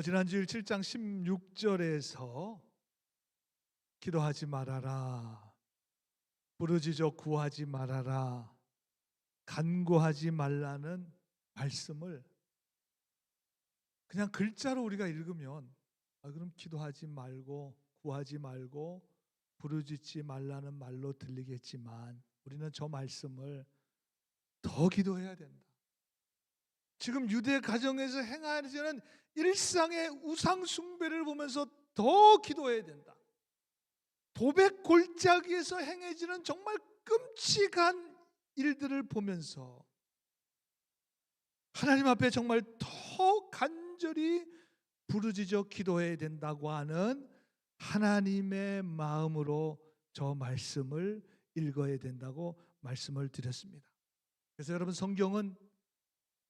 지난주일 7장 16절에서 기도하지 말아라, 부르짖어 구하지 말아라, 간구하지 말라는 말씀을 그냥 글자로 우리가 읽으면 그럼 기도하지 말고 구하지 말고 부르짖지 말라는 말로 들리겠지만, 우리는 저 말씀을 더 기도해야 된다. 지금 유대 가정에서 행하는 일상의 우상 숭배를 보면서 더 기도해야 된다. 도백 골짜기에서 행해지는 정말 끔찍한 일들을 보면서 하나님 앞에 정말 더 간절히 부르짖어 기도해야 된다고 하는 하나님의 마음으로 저 말씀을 읽어야 된다고 말씀을 드렸습니다. 그래서 여러분, 성경은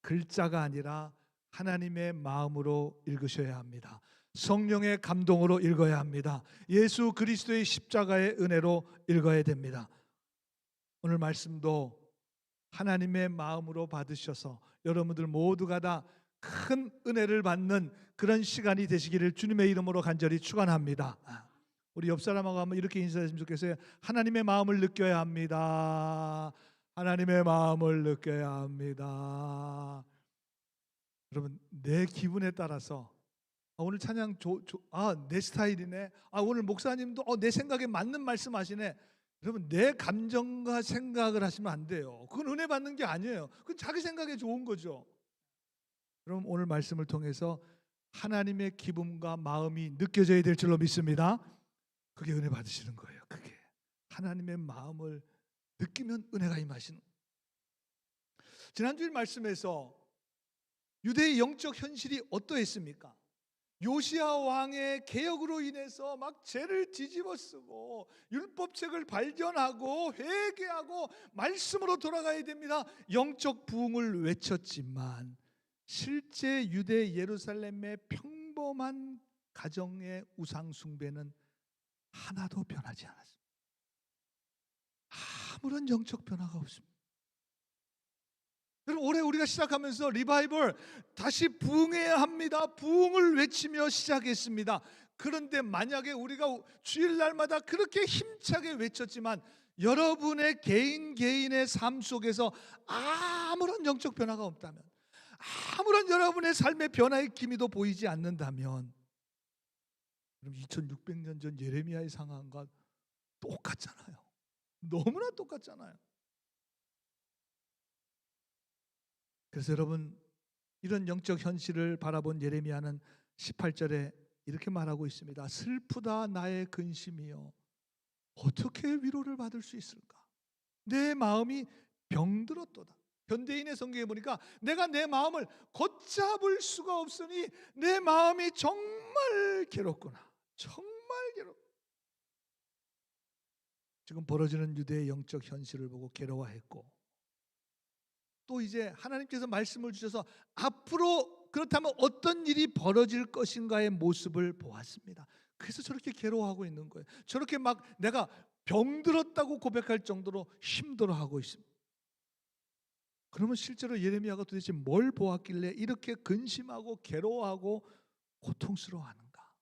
글자가 아니라 하나님의 마음으로 읽으셔야 합니다. 성령의 감동으로 읽어야 합니다. 예수 그리스도의 십자가의 은혜로 읽어야 됩니다. 오늘 말씀도 하나님의 마음으로 받으셔서 여러분들 모두가 다 큰 은혜를 받는 그런 시간이 되시기를 주님의 이름으로 간절히 축원합니다. 우리 옆 사람하고 한번 이렇게 인사했으면 좋겠어요. 하나님의 마음을 느껴야 합니다. 하나님의 마음을 느껴야 합니다. 여러분, 내 기분에 따라서 오늘 찬양 내 스타일이네. 오늘 목사님도 내 생각에 맞는 말씀하시네. 여러분, 내 감정과 생각을 하시면 안 돼요. 그건 은혜 받는 게 아니에요. 그건 자기 생각에 좋은 거죠. 그럼 오늘 말씀을 통해서 하나님의 기분과 마음이 느껴져야 될 줄로 믿습니다. 그게 은혜 받으시는 거예요. 그게 하나님의 마음을 느끼면 은혜가 임하시는. 지난주일 말씀에서 유대의 영적 현실이 어떠했습니까? 요시야 왕의 개혁으로 인해서 막 죄를 뒤집어쓰고 율법책을 발견하고 회개하고 말씀으로 돌아가야 됩니다. 영적 부흥을 외쳤지만 실제 유대 예루살렘의 평범한 가정의 우상 숭배는 하나도 변하지 않았습니다. 아무런 영적 변화가 없습니다. 여러분, 올해 우리가 시작하면서 리바이벌 다시 부흥해야 합니다. 부흥을 외치며 시작했습니다. 그런데 만약에 우리가 주일날마다 그렇게 힘차게 외쳤지만 여러분의 개인의 삶 속에서 아무런 영적 변화가 없다면, 아무런 여러분의 삶의 변화의 기미도 보이지 않는다면, 그럼 2600년 전 예레미야의 상황과 똑같잖아요. 너무나 똑같잖아요. 그래서 여러분, 이런 영적 현실을 바라본 예레미야는 18절에 이렇게 말하고 있습니다. 슬프다 나의 근심이여, 어떻게 위로를 받을 수 있을까? 내 마음이 병들었도다. 현대인의 성경에 보니까 내가 내 마음을 걷잡을 수가 없으니 내 마음이 정말 괴롭구나. 정말 괴롭. 지금 벌어지는 유대의 영적 현실을 보고 괴로워했고, 또 이제 하나님께서 말씀을 주셔서 앞으로 그렇다면 어떤 일이 벌어질 것인가의 모습을 보았습니다. 그래서 저렇게 괴로워하고 있는 거예요. 저렇게 막 내가 병들었다고 고백할 정도로 힘들어하고 있습니다. 그러면 실제로 예레미야가 도대체 뭘 보았길래 이렇게 근심하고 괴로워하고 고통스러워하는가?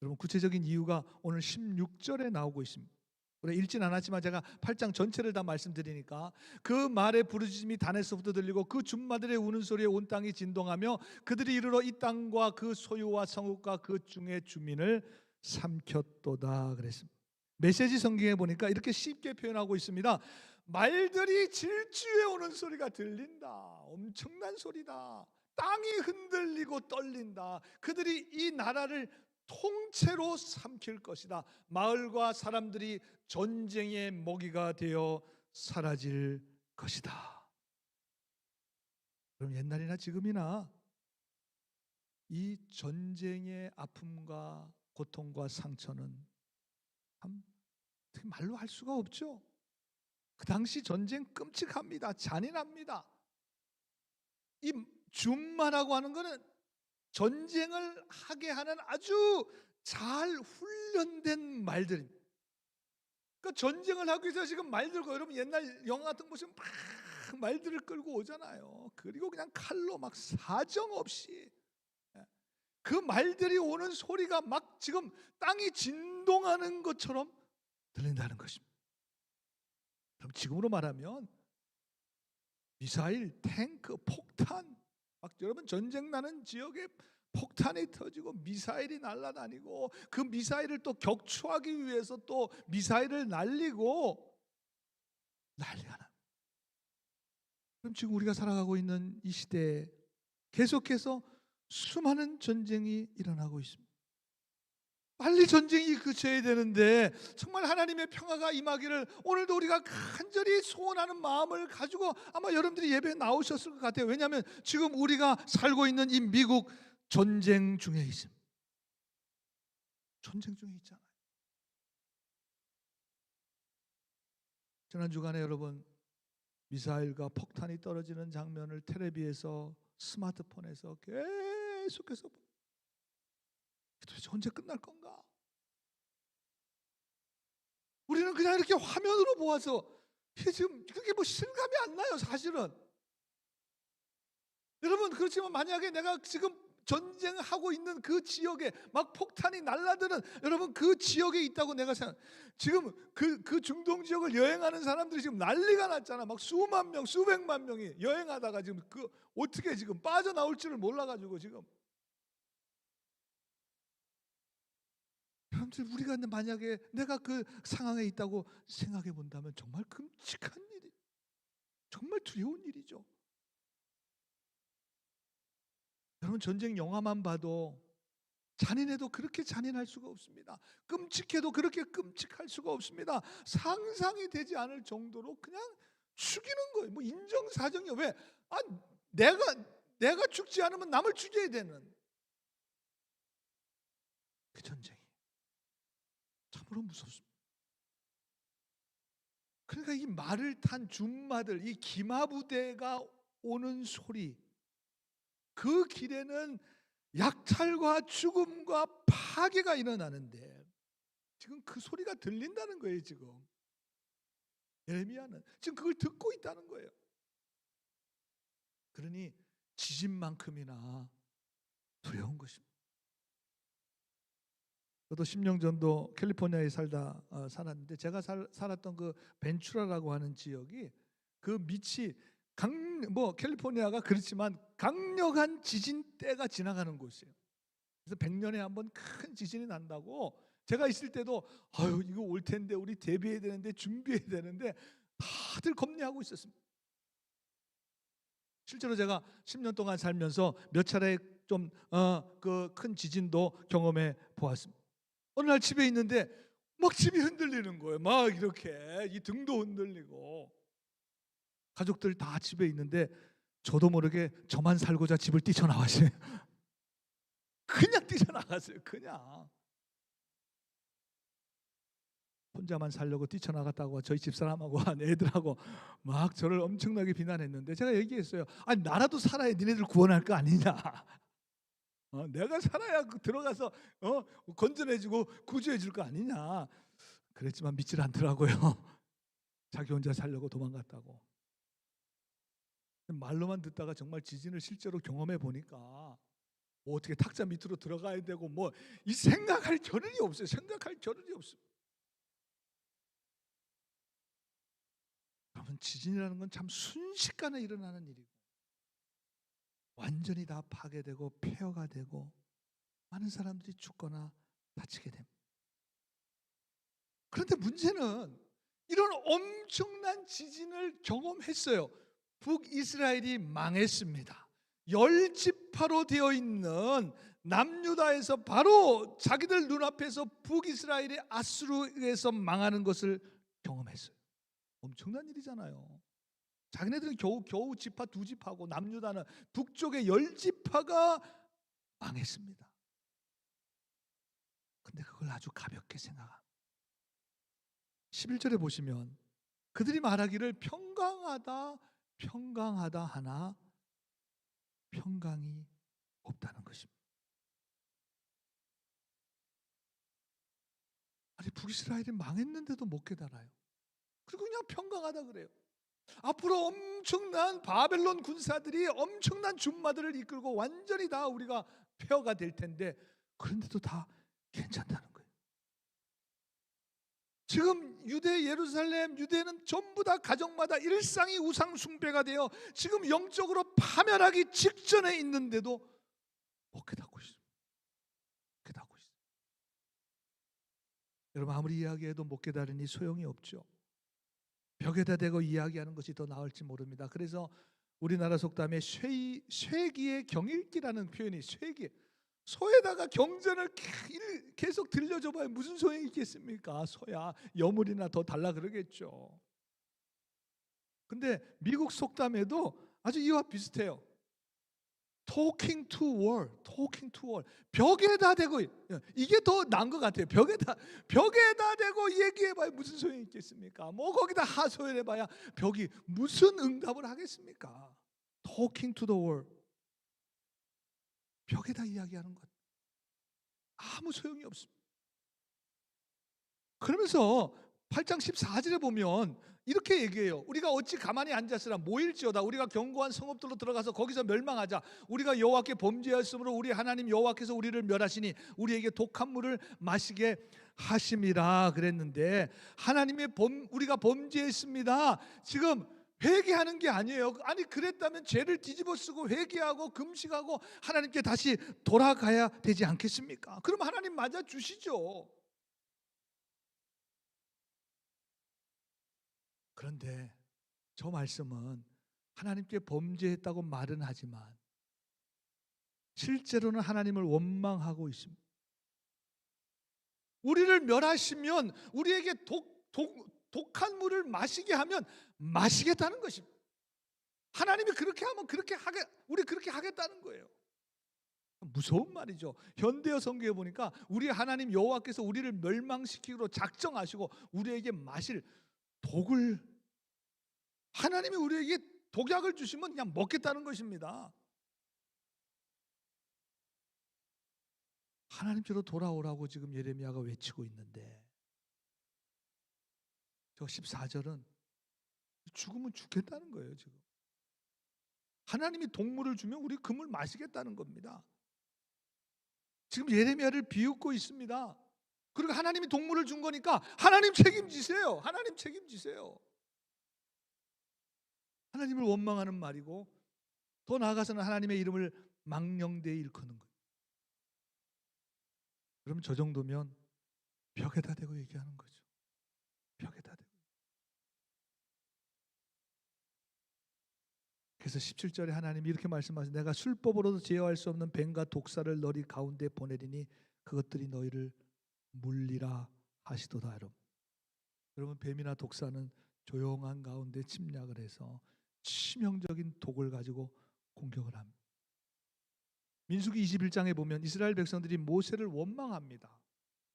여러분, 구체적인 이유가 오늘 16절에 나오고 있습니다. 우리가 읽진 않았지만 제가 8장 전체를 다 말씀드리니까, 그 말의 부르짖음이 단에서부터 들리고 그 줌마들의 우는 소리에 온 땅이 진동하며 그들이 이르러 이 땅과 그 소유와 성읍과 그 중의 주민을 삼켰도다 그랬습니다. 메시지 성경에 보니까 이렇게 쉽게 표현하고 있습니다. 말들이 질주해 오는 소리가 들린다. 엄청난 소리다. 땅이 흔들리고 떨린다. 그들이 이 나라를 통째로 삼킬 것이다. 마을과 사람들이 전쟁의 먹이가 되어 사라질 것이다. 그럼 옛날이나 지금이나 이 전쟁의 아픔과 고통과 상처는 참 말로 할 수가 없죠. 그 당시 전쟁 끔찍합니다. 잔인합니다. 이 줌마라고 하는 것은 전쟁을 하게 하는 아주 잘 훈련된 말들입니다. 그 전쟁을 하기 위해서 지금 말들고, 여러분 옛날 영화 같은 거 보시면 막 말들을 끌고 오잖아요. 그리고 그냥 칼로 막 사정없이, 그 말들이 오는 소리가 막 지금 땅이 진동하는 것처럼 들린다는 것입니다. 그럼 지금으로 말하면 미사일, 탱크, 폭탄, 막 여러분 전쟁 나는 지역에 폭탄이 터지고 미사일이 날아다니고, 그 미사일을 또 격추하기 위해서 또 미사일을 날리고 난리가 나. 그럼 지금 우리가 살아가고 있는 이 시대에 계속해서 수많은 전쟁이 일어나고 있습니다. 빨리 전쟁이 그쳐야 되는데 정말 하나님의 평화가 임하기를 오늘도 우리가 간절히 소원하는 마음을 가지고 아마 여러분들이 예배에 나오셨을 것 같아요. 왜냐하면 지금 우리가 살고 있는 이 미국 전쟁 중에 있습니다. 전쟁 중에 있잖아요. 지난 주간에 여러분 미사일과 폭탄이 떨어지는 장면을 텔레비에서, 스마트폰에서 계속해서 도대체 언제 끝날 건가? 우리는 그냥 이렇게 화면으로 보아서 이게 지금 그게 뭐 실감이 안 나요, 사실은. 여러분, 그렇지만 만약에 내가 지금 전쟁하고 있는 그 지역에 막 폭탄이 날아드는, 여러분 그 지역에 있다고 내가 생각, 지금 그 중동 지역을 여행하는 사람들이 지금 난리가 났잖아. 막 수만 명, 수백만 명이 여행하다가 지금 그 어떻게 지금 빠져나올 줄을 몰라가지고 지금. 여러분들, 우리가 만약에 내가 그 상황에 있다고 생각해 본다면 정말 끔찍한 일이, 정말 두려운 일이죠. 여러분, 전쟁 영화만 봐도 잔인해도 그렇게 잔인할 수가 없습니다. 끔찍해도 그렇게 끔찍할 수가 없습니다. 상상이 되지 않을 정도로 그냥 죽이는 거예요. 뭐 인정사정이, 왜? 아, 내가 죽지 않으면 남을 죽여야 되는 그 전쟁이 참으로 무섭습니다. 그러니까 이 말을 탄 준마들, 이 기마부대가 오는 소리, 그 길에는 약탈과 죽음과 파괴가 일어나는데 지금 그 소리가 들린다는 거예요. 지금 예레미야는 지금 그걸 듣고 있다는 거예요. 그러니 지진만큼이나 두려운 것입니다. 저도 10년 전도 캘리포니아에 살았는데, 제가 살았던 그 벤츄라라고 하는 지역이 그 밑이 캘리포니아가 그렇지만 강력한 지진대가 지나가는 곳이에요. 그래서 100년에 한 번 큰 지진이 난다고, 제가 있을 때도 아유 이거 올 텐데 우리 대비해야 되는데 준비해야 되는데 다들 겁내하고 있었습니다. 실제로 제가 10년 동안 살면서 몇 차례 좀 그 큰 지진도 경험해 보았습니다. 어느 날 집에 있는데 막 집이 흔들리는 거예요. 막 이렇게 이 등도 흔들리고, 가족들 다 집에 있는데 저도 모르게 저만 살고자 집을 뛰쳐나왔어요. 그냥 뛰쳐나갔어요. 그냥 혼자만 살려고 뛰쳐나갔다고 저희 집사람하고 애들하고 막 저를 엄청나게 비난했는데, 제가 얘기했어요. 아니 나라도 살아야 니네들 구원할 거 아니냐. 내가 살아야 들어가서 건져내주고 구조해줄 거 아니냐. 그랬지만 믿질 않더라고요. 자기 혼자 살려고 도망갔다고. 말로만 듣다가 정말 지진을 실제로 경험해 보니까 뭐 어떻게 탁자 밑으로 들어가야 되고 뭐 이 생각할 겨를이 없어요. 생각할 겨를이 없어요. 여러분, 지진이라는 건 참 순식간에 일어나는 일이고 완전히 다 파괴되고 폐허가 되고 많은 사람들이 죽거나 다치게 됩니다. 그런데 문제는 이런 엄청난 지진을 경험했어요. 북이스라엘이 망했습니다. 10지파로 되어 있는 남유다에서 바로 자기들 눈앞에서 북이스라엘이 아수르에서 망하는 것을 경험했어요. 엄청난 일이잖아요. 자기네들은 겨우 지파 2지파고 남유다는 북쪽의 10지파가 망했습니다. 근데 그걸 아주 가볍게 생각합니다. 11절에 보시면 그들이 말하기를 평강하다 평강하다 하나 평강이 없다는 것입니다. 아니 북이스라엘이 망했는데도 못 깨달아요. 그리고 그냥 평강하다 그래요. 앞으로 엄청난 바벨론 군사들이 엄청난 준마들을 이끌고 완전히 다 우리가 폐허가 될 텐데 그런데도 다 괜찮다는 거예요. 지금 유대 예루살렘 유대는 전부 다 가정마다 일상이 우상 숭배가 되어 지금 영적으로 파멸하기 직전에 있는데도 못 깨닫고 있습니다. 깨닫고 있어요. 여러분 아무리 이야기해도 못 깨달으니 소용이 없죠. 벽에다 대고 이야기하는 것이 더 나을지 모릅니다. 그래서 우리나라 속담에 쇠기의 경읽기라는 표현이 쇠기 소에다가 경전을 계속 들려줘봐야 무슨 소용이 있겠습니까? 소야 여물이나 더 달라 그러겠죠. 근데 미국 속담에도 아주 이와 비슷해요. Talking to wall, talking to wall. 벽에다 대고 이게 더 나은 것 같아요. 벽에다 대고 얘기해봐야 무슨 소용이 있겠습니까? 뭐 거기다 하소연해봐야 벽이 무슨 응답을 하겠습니까? Talking to the wall. 벽에다 이야기하는 것 아무 소용이 없습니다. 그러면서 8장 14절에 보면 이렇게 얘기해요. 우리가 어찌 가만히 앉았으나 모일지어다. 우리가 견고한 성읍들로 들어가서 거기서 멸망하자. 우리가 여호와께 범죄하였으므로 우리 하나님 여호와께서 우리를 멸하시니 우리에게 독한 물을 마시게 하심이라 그랬는데 우리가 범죄했습니다. 지금 회개하는 게 아니에요. 아니 그랬다면 죄를 뒤집어 쓰고 회개하고 금식하고 하나님께 다시 돌아가야 되지 않겠습니까? 그럼 하나님 맞아 주시죠. 그런데 저 말씀은 하나님께 범죄했다고 말은 하지만 실제로는 하나님을 원망하고 있습니다. 우리를 멸하시면 우리에게 독한 물을 마시게 하면 마시겠다는 것입니다. 하나님이 그렇게 하면 우리 그렇게 하겠다는 거예요. 무서운 말이죠. 현대어 성경에 보니까 우리 하나님 여호와께서 우리를 멸망시키기로 작정하시고 우리에게 마실 독을 하나님이 우리에게 독약을 주시면 그냥 먹겠다는 것입니다. 하나님께로 돌아오라고 지금 예레미야가 외치고 있는데 저 14절은 죽으면 죽겠다는 거예요. 지금 하나님이 독물을 주면 우리 그 물 마시겠다는 겁니다. 지금 예레미야를 비웃고 있습니다. 그리고 하나님이 독물을 준 거니까 하나님 책임지세요. 하나님 책임지세요. 하나님을 원망하는 말이고 더 나아가서는 하나님의 이름을 망령되이 일컫는 거예요. 그럼 저 정도면 벽에다 대고 얘기하는 거죠. 벽에다 대고. 그래서 17절에 하나님이 이렇게 말씀하세요. 내가 술법으로도 제어할 수 없는 뱀과 독사를 너희 가운데 보내리니 그것들이 너희를 물리라 하시도다. 여러분 뱀이나 독사는 조용한 가운데 침략을 해서 치명적인 독을 가지고 공격을 합니다. 민수기 21장에 보면 이스라엘 백성들이 모세를 원망합니다.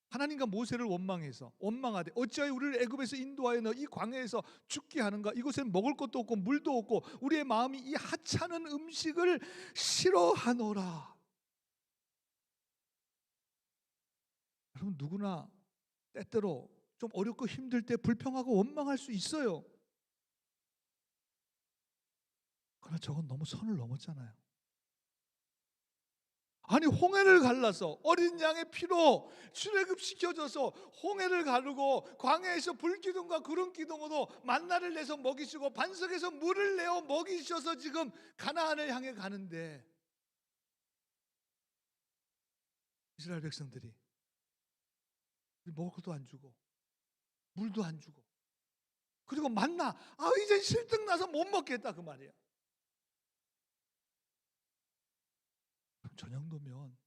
하나님과 모세를 원망하되 어찌하여 우리를 애굽에서 인도하여 이 광야에서 죽게 하는가? 이곳에는 먹을 것도 없고 물도 없고 우리의 마음이 이 하찮은 음식을 싫어하노라. 여러분 누구나 때때로 좀 어렵고 힘들 때 불평하고 원망할 수 있어요. 그러나 저건 너무 선을 넘었잖아요. 아니 홍해를 갈라서 어린 양의 피로 출애굽시켜줘서 홍해를 가르고 광야에서 불기둥과 구름기둥으로 만나를 내서 먹이시고 반석에서 물을 내어 먹이셔서 지금 가나안을 향해 가는데 이스라엘 백성들이 먹을 것도 안 주고 물도 안 주고 그리고 만나 이제 실증나서 못 먹겠다 그 말이에요. 저 정도면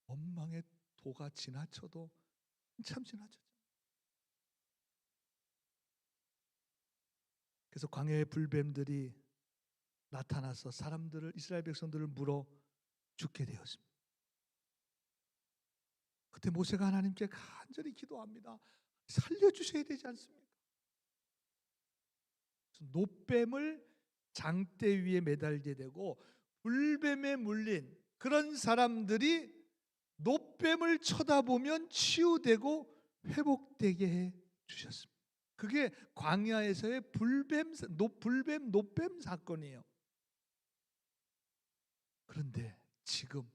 원망의 도가 지나쳐도 한참 지나쳤죠. 그래서 광야의 불뱀들이 나타나서 이스라엘 백성들을 물어 죽게 되었습니다. 그때 모세가 하나님께 간절히 기도합니다. 살려주셔야 되지 않습니까? 노뱀을 장대 위에 매달게 되고 불뱀에 물린 그런 사람들이 노뱀을 쳐다보면 치유되고 회복되게 해 주셨습니다. 그게 광야에서의 불뱀 노뱀 사건이에요. 그런데 지금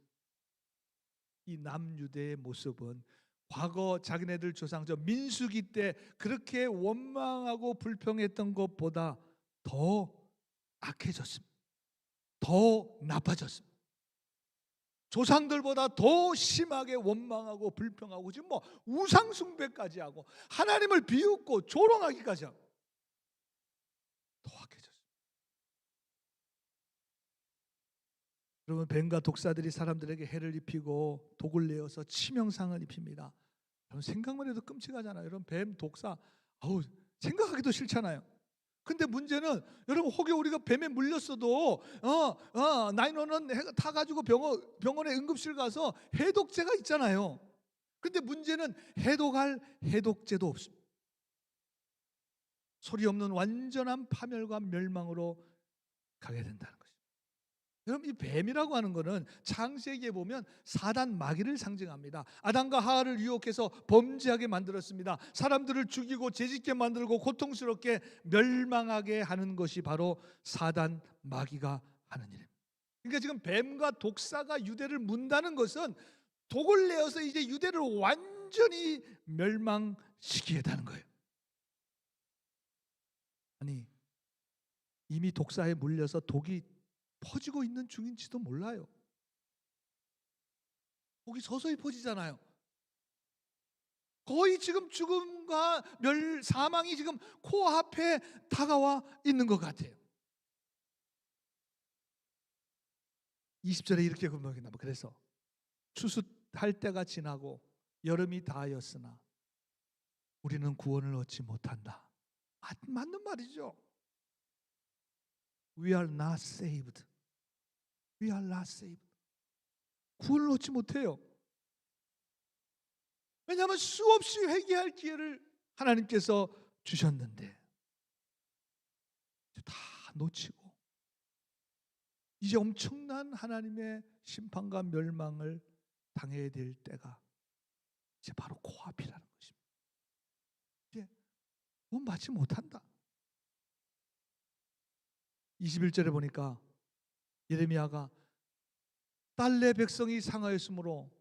이 남유대의 모습은 과거 자기네들 조상 민수기 때 그렇게 원망하고 불평했던 것보다 더 악해졌습니다. 더 나빠졌습니다. 조상들보다 더 심하게 원망하고 불평하고 지금 우상 숭배까지 하고 하나님을 비웃고 조롱하기까지 하고 더 악해졌습니다. 여러분, 뱀과 독사들이 사람들에게 해를 입히고 독을 내어서 치명상을 입힙니다. 여러분, 생각만 해도 끔찍하잖아요. 여러분, 뱀, 독사, 생각하기도 싫잖아요. 근데 문제는 여러분, 혹여 우리가 뱀에 물렸어도 911 타가지고 병원에 응급실 가서 해독제가 있잖아요. 근데 문제는 해독할 해독제도 없습니다. 소리 없는 완전한 파멸과 멸망으로 가게 된다는 것입니다. 여러분, 이 뱀이라고 하는 것은 창세기에 보면 사단 마귀를 상징합니다. 아담과 하와를 유혹해서 범죄하게 만들었습니다. 사람들을 죽이고 죄짓게 만들고 고통스럽게 멸망하게 하는 것이 바로 사단 마귀가 하는 일입니다. 그러니까 지금 뱀과 독사가 유대를 문다는 것은 독을 내어서 이제 유대를 완전히 멸망시키겠다는 거예요. 아니, 이미 독사에 물려서 독이 퍼지고 있는 중인지도 몰라요. 독이 서서히 퍼지잖아요. 거의 지금 죽음과 사망이 지금 코앞에 다가와 있는 것 같아요. 20절에 이렇게 금방이나 그래서 추수할 때가 지나고 여름이 다하였으나 우리는 구원을 얻지 못한다. 맞는 말이죠. We are not saved. We are not saved. 구원을 얻지 못해요. 왜냐하면 수없이 회개할 기회를 하나님께서 주셨는데 다 놓치고 이제 엄청난 하나님의 심판과 멸망을 당해야 될 때가 이제 바로 코앞이라는 것입니다. 이제 구원 받지 못한다. 21절에 보니까 예레미야가 딸내 백성이 상하였으므로,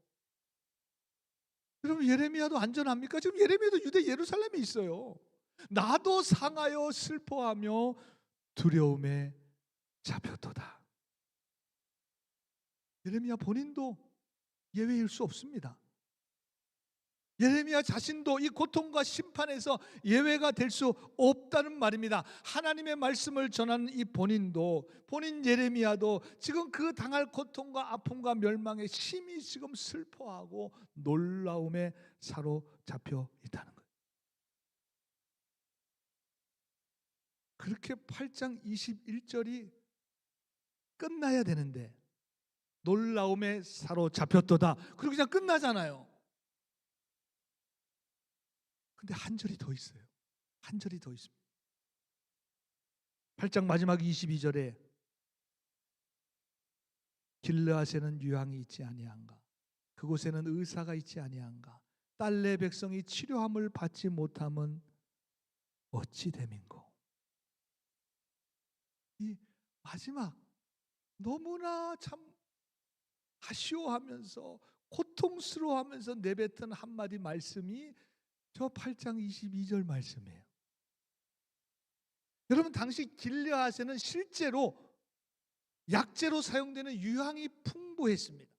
여러분, 예레미야도 안전합니까? 지금 예레미야도 유대 예루살렘에 있어요. 나도 상하여 슬퍼하며 두려움에 잡혔도다. 예레미야 본인도 예외일 수 없습니다. 예레미야 자신도 이 고통과 심판에서 예외가 될 수 없다는 말입니다. 하나님의 말씀을 전하는 이 본인 예레미야도 지금 그 당할 고통과 아픔과 멸망에 심히 지금 슬퍼하고 놀라움에 사로잡혀 있다는 거예요. 그렇게 8장 21절이 끝나야 되는데 놀라움에 사로잡혔도다. 그리고 그냥 끝나잖아요. 근데 한 절이 더 있어요. 한 절이 더 있습니다. 8장 마지막 22절에 길르앗에는 유황이 있지 아니한가, 그곳에는 의사가 있지 아니한가, 딸내 백성이 치료함을 받지 못함은 어찌 됨인고. 이 마지막 너무나 참 아쉬워하면서 고통스러워하면서 내뱉은 한마디 말씀이 저 8장 22절 말씀이에요. 여러분, 당시 길르앗에는 실제로 약재로 사용되는 유황이 풍부했습니다.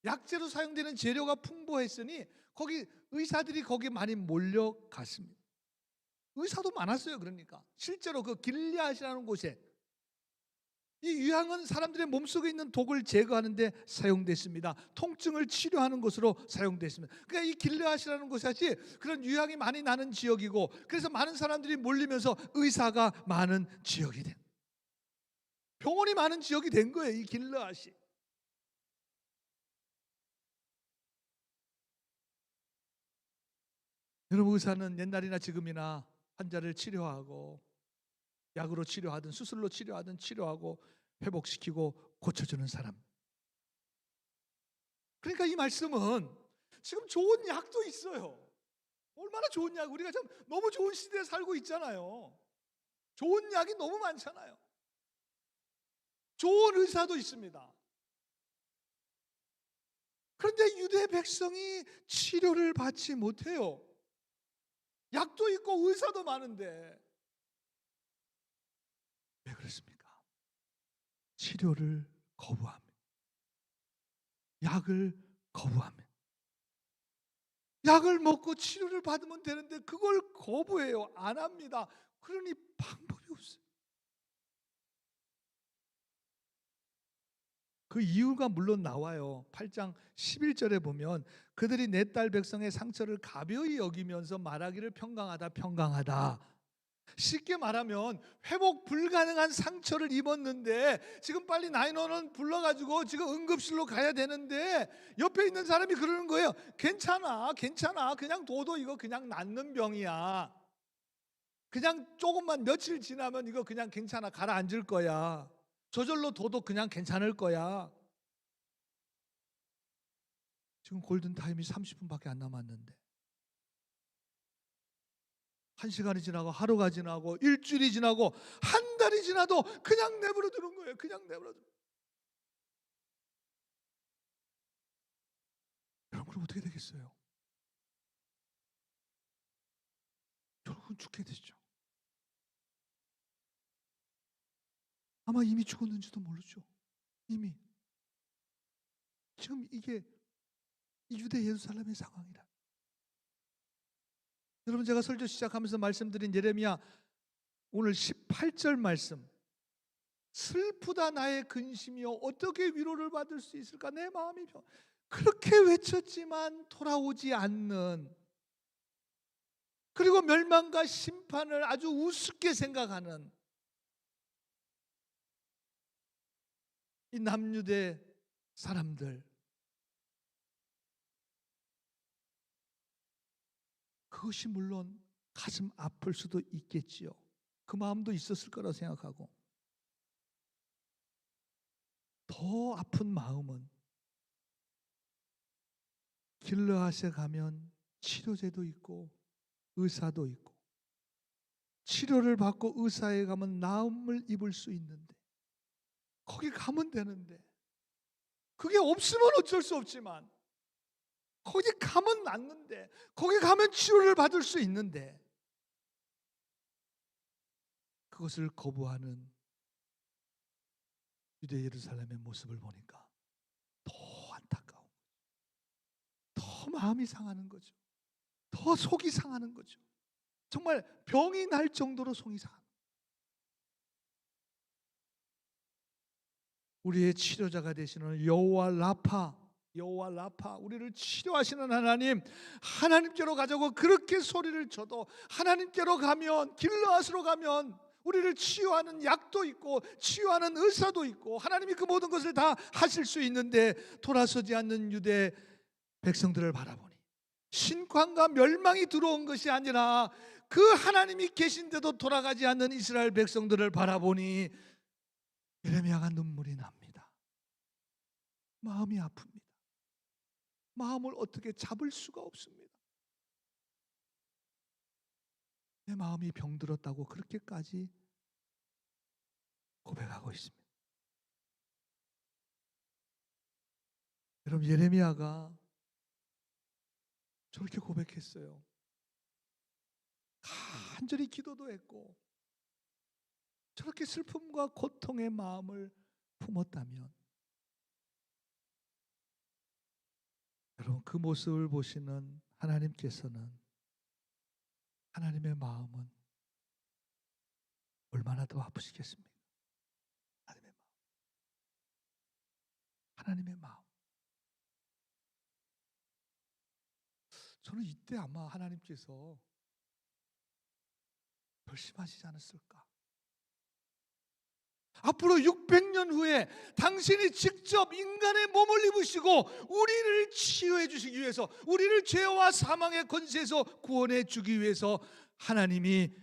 약재로 사용되는 재료가 풍부했으니 거기 의사들이 거기 많이 몰려갔습니다. 의사도 많았어요. 그러니까 실제로 그 길르앗이라는 곳에 이 유황은 사람들의 몸속에 있는 독을 제거하는 데 사용됐습니다. 통증을 치료하는 것으로 사용됐습니다. 그러니까 이 길르앗이라는 곳이 그런 유황이 많이 나는 지역이고, 그래서 많은 사람들이 몰리면서 의사가 많은 지역이 된, 병원이 많은 지역이 된 거예요. 이 길르앗이. 여러분, 의사는 옛날이나 지금이나 환자를 치료하고 약으로 치료하든 수술로 치료하든 치료하고 회복시키고 고쳐주는 사람. 그러니까 이 말씀은 지금 좋은 약도 있어요. 얼마나 좋은 약, 우리가 참 너무 좋은 시대에 살고 있잖아요. 좋은 약이 너무 많잖아요. 좋은 의사도 있습니다. 그런데 유대 백성이 치료를 받지 못해요. 약도 있고 의사도 많은데 왜 그렇습니까? 치료를 거부합니다. 약을 거부합니다. 약을 먹고 치료를 받으면 되는데 그걸 거부해요. 안 합니다. 그러니 방법이 없어요. 그 이유가 물론 나와요. 8장 11절에 보면 그들이 내 딸 백성의 상처를 가벼이 여기면서 말하기를 평강하다 평강하다. 쉽게 말하면 회복 불가능한 상처를 입었는데 지금 빨리 911 불러가지고 지금 응급실로 가야 되는데 옆에 있는 사람이 그러는 거예요. 괜찮아 괜찮아, 그냥 둬도 이거 그냥 낫는 병이야. 그냥 조금만 며칠 지나면 이거 그냥 괜찮아, 가라앉을 거야. 저절로 둬도 그냥 괜찮을 거야. 지금 골든타임이 30분밖에 안 남았는데 1시간이 지나고 하루가 지나고 일주일이 지나고 한 달이 지나도 그냥 내버려 두는 거예요. 그냥 내버려 두는. 여러분, 그럼 어떻게 되겠어요? 결국은 죽게 되죠. 아마 이미 죽었는지도 모르죠. 이미. 지금 이게 유대 예루살렘의 상황이라. 여러분, 제가 설교 시작하면서 말씀드린 예레미야 오늘 18절 말씀, 슬프다 나의 근심이여 어떻게 위로를 받을 수 있을까, 내 마음이 그렇게 외쳤지만 돌아오지 않는, 그리고 멸망과 심판을 아주 우습게 생각하는 이 남유대 사람들, 그것이 물론 가슴 아플 수도 있겠지요. 그 마음도 있었을 거라 생각하고, 더 아픈 마음은 길르앗에 가면 치료제도 있고 의사도 있고, 치료를 받고 의사에 가면 나음을 입을 수 있는데, 거기 가면 되는데, 그게 없으면 어쩔 수 없지만 거기 가면 낫는데, 거기 가면 치료를 받을 수 있는데, 그것을 거부하는 유대 예루살렘의 모습을 보니까 더 안타까운 거죠. 더 마음이 상하는 거죠. 더 속이 상하는 거죠. 정말 병이 날 정도로 속이 상하는 거죠. 우리의 치료자가 되시는 여호와 라파, 여호와 라파, 우리를 치료하시는 하나님, 하나님께로 가자고 그렇게 소리를 쳐도 하나님께로 가면, 길르앗으로 가면 우리를 치유하는 약도 있고 치유하는 의사도 있고 하나님이 그 모든 것을 다 하실 수 있는데, 돌아서지 않는 유대 백성들을 바라보니 신광과 멸망이 들어온 것이 아니라 그 하나님이 계신데도 돌아가지 않는 이스라엘 백성들을 바라보니 예레미야가 눈물이 납니다. 마음이 아픕니다. 마음을 어떻게 잡을 수가 없습니다. 내 마음이 병들었다고 그렇게까지 고백하고 있습니다. 여러분, 예레미야가 저렇게 고백했어요. 간절히 기도도 했고 저렇게 슬픔과 고통의 마음을 품었다면, 여러분, 그 모습을 보시는 하나님께서는, 하나님의 마음은 얼마나 더 아프시겠습니까? 하나님의 마음, 하나님의 마음. 저는 이때 아마 하나님께서 결심하시지 않았을까? 앞으로 600년 후에 당신이 직접 인간의 몸을 입으시고 우리를 치유해 주시기 위해서, 우리를 죄와 사망의 권세에서 구원해 주기 위해서 하나님이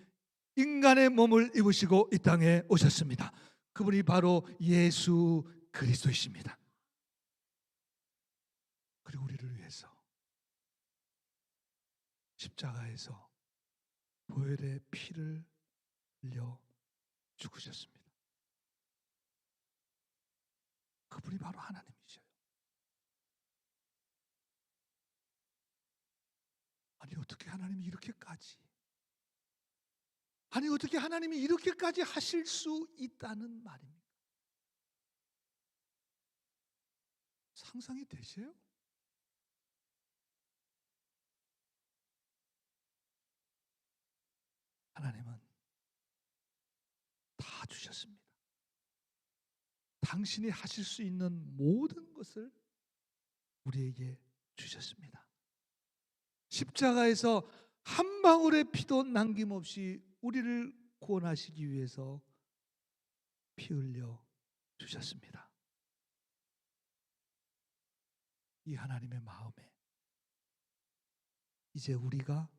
인간의 몸을 입으시고 이 땅에 오셨습니다. 그분이 바로 예수 그리스도이십니다. 그리고 우리를 위해서 십자가에서 보혈의 피를 흘려 죽으셨습니다. 그분이 바로 하나님이셔요. 아니 어떻게 하나님이 이렇게까지 하실 수 있다는 말입니까? 상상이 되세요? 하나님은 다 주셨습니다. 당신이 하실 수 있는 모든 것을 우리에게 주셨습니다. 십자가에서 한 방울의 피도 남김없이 우리를 구원하시기 위해서 피 흘려 주셨습니다. 이 하나님의 마음에 이제 우리가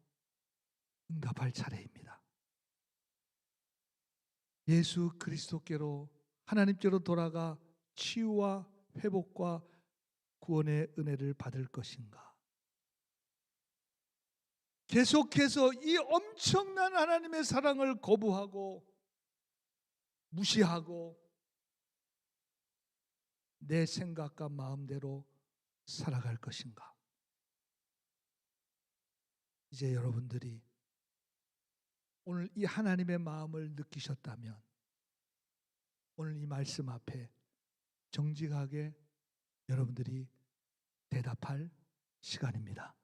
응답할 차례입니다. 예수 그리스도께로 하나님께로 돌아가 치유와 회복과 구원의 은혜를 받을 것인가? 계속해서 이 엄청난 하나님의 사랑을 거부하고 무시하고 내 생각과 마음대로 살아갈 것인가? 이제 여러분들이 오늘 이 하나님의 마음을 느끼셨다면 오늘 이 말씀 앞에 정직하게 여러분들이 대답할 시간입니다.